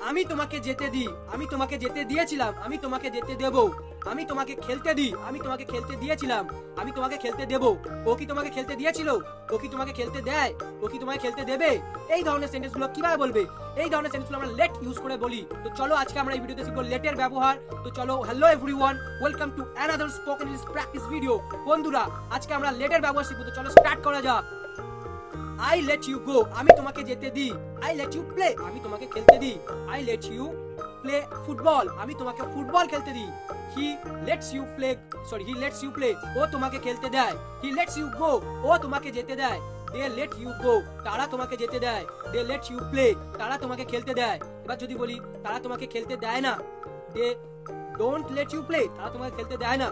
আমি তোমাকে যেতে দিই, আমি তোমাকে যেতে দিয়েছিলাম, আমি তোমাকে যেতে দেব, আমি তোমাকে খেলতে দিই, আমি তোমাকে খেলতে দিয়েছিলাম, আমি তোমাকে খেলতে দেব, ও কি তোমাকে খেলতে দিয়েছিল, ও কি তোমাকে খেলতে দেয়, ও কি তোমাকে খেলতে দেবে। এই ধরনের সেন্টেন্সগুলো কিভাবে বলবে, এই ধরনের সেন্টেন্সগুলো আমরা লেট ইউজ করে বলি। তো চলো আজকে আমরা এই ভিডিওতে শিখবো লেটের ব্যবহার। তো চলো, hello everyone, welcome to another spoken English practice video. বন্ধুরা, আজকে আমরা লেটের ব্যবহার শিখবো। তো চলো স্টার্ট করা যাক। I let you go, আমি তোমাকে যেতে দিই। I let you play, আমি তোমাকে খেলতে দিই। I let you play football, আমি তোমাকে ফুটবল খেলতে দিই। He lets you play, he lets you play, ও তোমাকে খেলতে দেয়। He lets you go, ও তোমাকে যেতে দেয়। They let you go, তারা তোমাকে যেতে দেয়। They let you play, তারা তোমাকে খেলতে দেয়। এবার যদি বলি তারা তোমাকে খেলতে দেয় না, they don't let you play, তারা তোমাকে খেলতে দেয় না।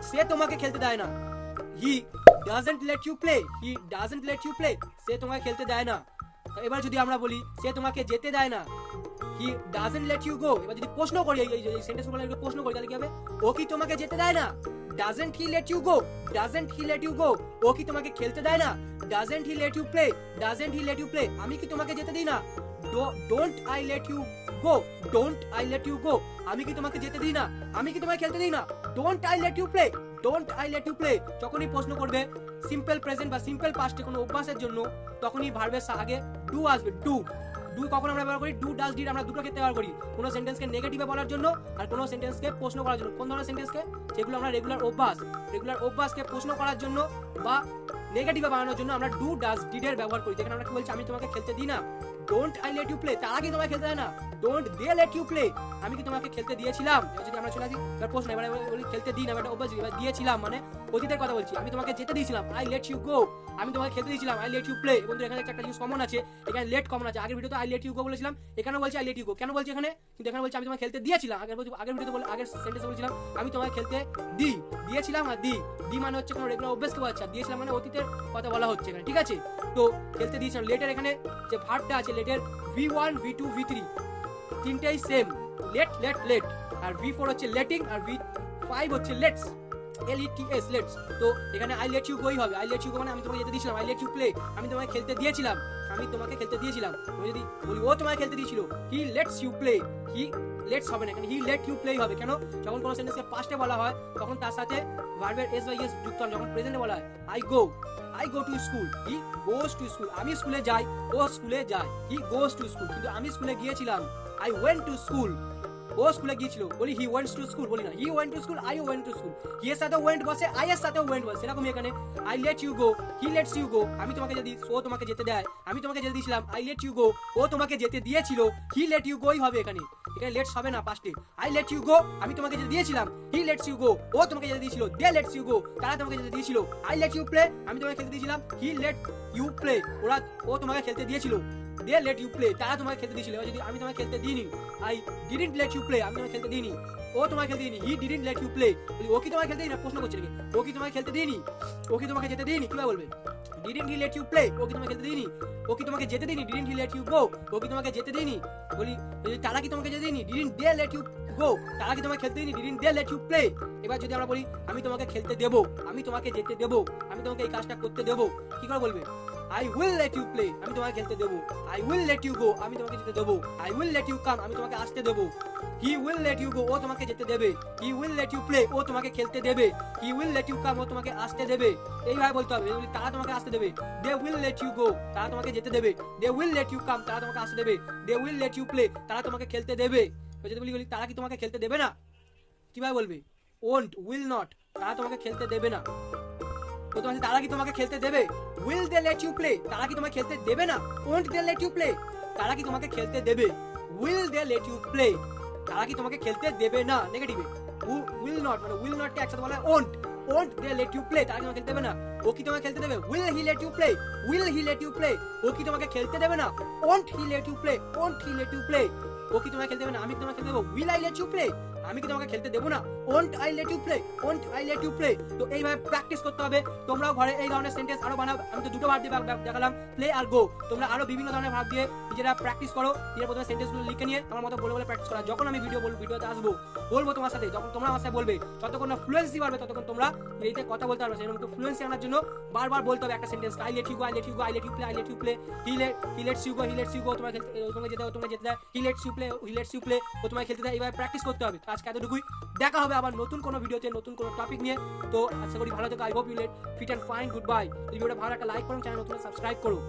সে তোমাকে খেলতে দেয় না, he doesn't let you play, he doesn't let you play, সে তোমাকে খেলতে দেয় না। এবার যদি আমরা বলি সে তোমাকে যেতে দেয় না, he doesn't let you go। এবার যদি প্রশ্ন করি, এই সেন্টেন্সগুলো প্রশ্ন করি, তাহলে কি হবে? ও কি তোমাকে যেতে দেয় না? doesn't he let you go, doesn't he let you go, ও কি তোমাকে খেলতে দেয় না? doesn't he let you play, doesn't he let you play, আমি কি তোমাকে যেতে দিই না? don't I let you go, don't I let you go, আমি কি তোমাকে যেতে দিই না, আমি কি তোমাকে খেলতে দিই না? don't I let you play, don't I let you play। যখনই প্রশ্ন করবে সিম্পল প্রেজেন্ট বা সিম্পল পাস্টে কোনো অভ্যাসের জন্য, তখনই ভার্বের আগে ডু আসবে। ডু ডু কখন আমরা ব্যবহার করি? ডু ডাজ ডিড আমরা দুটো ক্ষেত্রে ব্যবহার করি, কোনো সেন্টেন্সকে নেগেটিভে বলার জন্য আর কোনো সেন্টেন্সকে প্রশ্ন করার জন্য। কোন ধরনের সেন্টেন্সকে? যেগুলো আমরা রেগুলার অভ্যাসকে প্রশ্ন করার জন্য বা নেগেটিভে বানানোর জন্য আমরা ডু ডাজ ডিডের ব্যবহার করি। যেখানে আমরা কি বলছি? আমি তোমাকে খেলতে দিই না। Don't I let you play, তারা কি তোমাকে খেলতে দেয় না? Don't they let you play, আমি কি তোমাকে খেলতে দিয়েছিলাম। যদি আমরা চলে আসি এবার প্রশ্ন, এবারে বলি খেলতে দিই না, এটা অভ্যাস। এবার দিয়েছিলাম মানে অতীতের কথা বলছি। আমি তোমাকে যেতে দিয়েছিলাম, আই লেট ইউ গো, আমি তোমাকে খেলতে দিয়েছিলাম, আই লেট ইউ প্লে। বন্ধু, এখানে একটা জিনিস কমন আছে, এখানে লেট কমন আছে। আগের ভিডিওতে আই লেট ইউ গো বলেছিলাম, এখানেও বলছি আই লেট ইউ গো। কেন বলছি এখানে? কিন্তু এখানে বলছি আমি তোমাকে খেলতে দিয়েছিলাম। আগের ভিডিওতে আগের সেন্টেন্সে বলেছিলাম আমি তোমাকে খেলতে দিয়েছিলাম। আর দি মানে হচ্ছে কোনো রেগুলার অভ্যাসকে বোঝাচ্ছে, দিয়েছিলাম মানে অতীতের কথা বলা হচ্ছে এখানে, ঠিক আছে? তো খেলতে দিয়েছিলাম। লেটের এখানে যে ভার্বটা আছে, লেটের V1 V2 V3 তিনটাই সেম, লেট লেট লেট। আর V4 হচ্ছে লেটিং, আর V5 হচ্ছে লেটস, LETS লেটস। তো এখানে আই লেট ইউ গোই হবে। আই লেট ইউ গো মানে আমি তোমাকে যেতে দিয়েছিলাম। আই লেট ইউ প্লে, আমি তোমাকে খেলতে দিয়েছিলাম, আমি তোমাকে খেলতে দিয়েছিলাম। আমি যদি বলি ও তোমাকে খেলতে দিয়েছিল, he lets you play, he lets হবে না, এখানে হি লেট ইউ প্লে হবে। কেন? যখন কোনো সেন্টেন্সকে পাস্টে বলা হয় তখন তার সাথে ভার্বের এস বাই এস যুক্ত হয়। যখন প্রেজেন্টে বলা হয় I go to school, he goes to school, আমি স্কুলে যাই, ও স্কুলে যায়, he goes to school। কিন্তু আমি স্কুলে গিয়েছিলাম, I went to school, ও স্কুলে গিয়েছিল, বলি he went to school, বলি না he went to school, I went to school। হি এর সাথে went বসে, I এর সাথে went বসে। এরকম এখানে I let you go, he lets you go, আমি তোমাকে যেতে দিই, ও তোমাকে যেতে দেয়, আমি তোমাকে যেতে দিয়েছিলাম, I let you go, ও তোমাকে যেতে দিয়েছিল, he let you goই হবে এখানে। এখানে লেটস হবে না পাস্টে। I let you go, আমি তোমাকে যেতে দিয়েছিলাম, he lets you go, ও তোমাকে যেতে দিয়েছিল, they lets you go, তারা তোমাকে যেতে দিয়েছিল। I let you play, আমি তোমাকে খেলতে দিয়েছিলাম, he let you play, ও তোমাকে খেলতে দিয়েছিল। they let you play, তারা তোমাকে খেলতে দিয়েছিল। এবার যদি আমি তোমাকে খেলতে দিইনি, I didn't let you play, আমি তোমাকে খেলতে দিইনি, ও তোমাকে খেলতে দিইনি, he didn't let you play। ও কি তোমাকে খেলতে দিইনি? প্রশ্ন করছে নাকি? ও কি তোমাকে খেলতে দিইনি, ও কি তোমাকে যেতে দিইনি, কিভাবে বলবে? didn't he let you play, ও কি তোমাকে খেলতে দিইনি, ও কি তোমাকে যেতে দিইনি, didn't he let you go, ও কি তোমাকে যেতে দিইনি। বলি তারা কি তোমাকে যেতে দিইনি, didn't they let you go, তারা কি তোমাকে খেলতে দিইনি, didn't they let you play। এবার যদি আমরা বলি আমি তোমাকে খেলতে দেব, আমি তোমাকে যেতে দেব, আমি তোমাকে এই কাজটা করতে দেব, কি করে বলবে? I will let you play, আমি তোমাকে খেলতে দেব, I will let you go, আমি তোমাকে যেতে দেব, I will let you come, আমি তোমাকে আসতে দেব, he will let you go, ও তোমাকে যেতে দেবে, he will let you play, ও তোমাকে খেলতে দেবে, he will let you come, ও তোমাকে আসতে দেবে। এইভাবে বলতে হবে। তারা তোমাকে আসতে দেবে, they will let you go, তারা তোমাকে যেতে দেবে, they will let you come, তারা তোমাকে আসতে দেবে, they will let you play, তারা তোমাকে খেলতে দেবে। যদি বলি তারা কি তোমাকে খেলতে দেবে না, কিভাবে বলবে? won't, will not, তারা তোমাকে খেলতে দেবে না। তো তোমার তারা কি তোমাকে খেলতে দেবে? will they let you play, তারা কি তোমাকে খেলতে দেবে না। won't they let you play, তারা কি তোমাকে খেলতে দেবে। will they let you play, তারা কি তোমাকে খেলতে দেবে না, নেগেটিভে। will not মানে will not কে একসাথে বলা হয় won't they let you play, তারা কি তোমাকে খেলতে দেবে না। ও কি তোমাকে খেলতে দেবে? will he let you play, will he let you play, ও কি তোমাকে খেলতে দেবে না। won't he let you play, won't he let you play, ও কি তোমাকে খেলতে দেবে না, আমি কি তোমাকে খেলতে দেবো। will I let you play, আমি কি তোমাকে খেলতে দেবো না? Won't I let you play, won't I let you play. তো এইভাবে প্র্যাকটিস করতে হবে। তোমরাও ঘরে এই ধরনের সেন্টেন্স আরো বানাও। আমি তো দুটো ভার্ব দিয়ে দেখালাম, প্লে আর গো। তোমরা আরো বিভিন্ন ধরনের ভার্ব দিয়ে নিজেরা প্র্যাকটিস করো। নিজের প্রথমে সেন্টেন্সগুলো লিখে নিয়ে আমার মতো বলে প্র্যাকটিস করা। যখন আমি ভিডিওতে আসবো, বলবো তোমার সাথে, যখন তোমরা আমার সাথে বলবে, যতক্ষণ না ফ্লুয়েন্সি বাড়বে ততক্ষণ তোমরা এইতে কথা বলতে পারবে। সেরকম ফ্লুয়েন্সি আনার জন্য বারবার বলতে হবে একটা sentence. I let you go, I let you go, I let you play, I let you play. He lets you go, he lets you go. তোমাকে যেতে দেয়। He lets you play, he lets you play. ও তোমায় খেলতে দেয়। এইভাবে practice করতে হবে। আজকে এতটুকুই। দেখা হবে আবার নতুন কোনো ভিডিওতে, নতুন কোনো টপিক নিয়ে। তো আশা করি ভালো থেকো। I hope you let fit and fine. Good bye. যদি ভিডিওটা ভালো একটা লাইক করো, চ্যানেল নতুন সাবস্ক্রাইব করো।